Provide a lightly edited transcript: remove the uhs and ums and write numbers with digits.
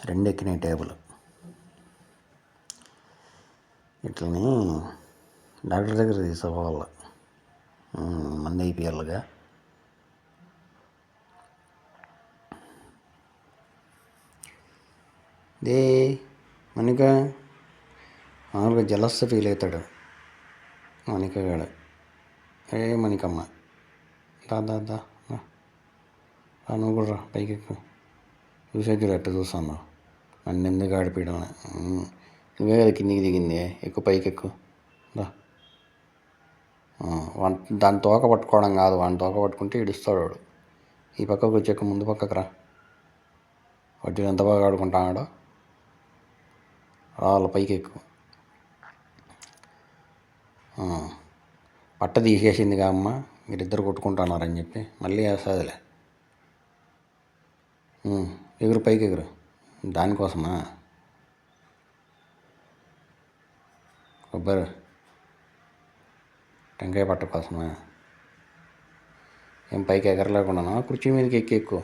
రెండు ఎక్కినాయి table. ఇట్లని doctor దగ్గర తీసుకోవాలి, మంది అయిపోయాలిగా. దే మణిక మామూలుగా జలస్ ఫీల్ అవుతాడు మణికగాడు. మణికమ్మ దా దా దా నువ్వు కూడా రా, పైకి ఎక్కువ చూసేది ఎట్ట చూస్తాను. నన్ను ఎందుకు ఆడిపోయడం, నువ్వే కదా కిందికి దిగింది, ఎక్కువ పైకి ఎక్కువ దా. దాని తోక పట్టుకోవడం కాదు, వాడిని తోక పట్టుకుంటే ఇడుస్తాడు వాడు. ఈ పక్కకు వచ్చాక ముందు పక్కకు రా. వాటి ఎంత బాగా ఆడుకుంటాడు. వాళ్ళ పైకి ఎక్కువ. పట్ట తీసేసిందిగా అమ్మ, మీరిద్దరు కొట్టుకుంటున్నారని చెప్పి మళ్ళీ వేస్తుందిలే. ఎగురు, పైకి ఎగురు. దానికోసమా కొబ్బరి టెంకాయ పట్ట కోసమా? ఏం పైకి ఎగరలేకుండా కుర్చీ మీదకి ఎక్కి ఎక్కువ.